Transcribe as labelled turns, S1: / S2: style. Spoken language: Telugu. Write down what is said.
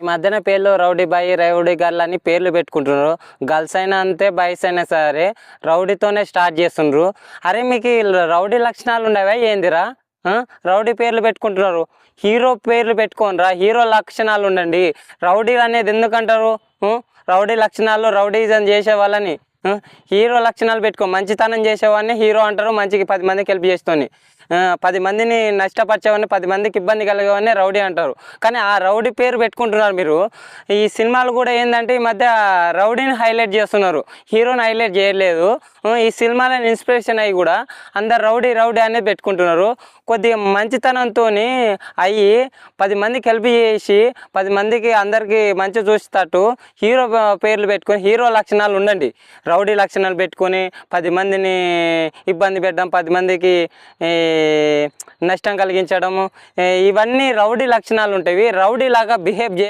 S1: ఈ మధ్యన పేర్లు రౌడీ బాయ్ రౌడీ గర్ల్ అని పేర్లు పెట్టుకుంటున్నారు. గర్ల్స్ అయినా అంతే, బాయ్స్ అయినా సరే రౌడీతోనే స్టార్ట్ చేస్తుండ్రు. అరే మీకు రౌడీ లక్షణాలు ఉండవా ఏందిరా? రౌడీ పేర్లు పెట్టుకుంటున్నారు. హీరో పేర్లు పెట్టుకోనరా, హీరో లక్షణాలు ఉండండి. రౌడీ అనేది ఎందుకంటారు? రౌడీ లక్షణాలు రౌడీజం చేసే వాళ్ళని హీరో లక్షణాలు పెట్టుకో. మంచితనం చేసేవాడిని హీరో అంటారు. మంచికి 10 మందికి హెల్ప్ చేస్తూని 10 మందిని నష్టపరిచేవాడిని, 10 మందికి ఇబ్బంది కలిగేవాడిని రౌడీ అంటారు. కానీ ఆ రౌడీ పేరు పెట్టుకుంటున్నారు మీరు. ఈ సినిమాలు కూడా ఏంటంటే ఈ మధ్య రౌడీని హైలైట్ చేస్తున్నారు, హీరోని హైలైట్ చేయలేదు. ఈ సినిమాలను ఇన్స్పిరేషన్ అయ్యి కూడా అందరు రౌడీ రౌడీ అనేది పెట్టుకుంటున్నారు. కొద్దిగా మంచితనంతో అయ్యి 10 మందికి హెల్ప్ చేసి 10 మందికి అందరికీ మంచి చూసేటట్టు హీరో పేర్లు పెట్టుకొని హీరో లక్షణాలు ఉండండి. రౌడీ లక్షణాలు పెట్టుకొని 10 మందిని ఇబ్బంది పెట్టడం, 10 మందికి నష్టం కలిగించడము, ఇవన్నీ రౌడీ లక్షణాలు ఉంటాయి. రౌడీ లాగా బిహేవ్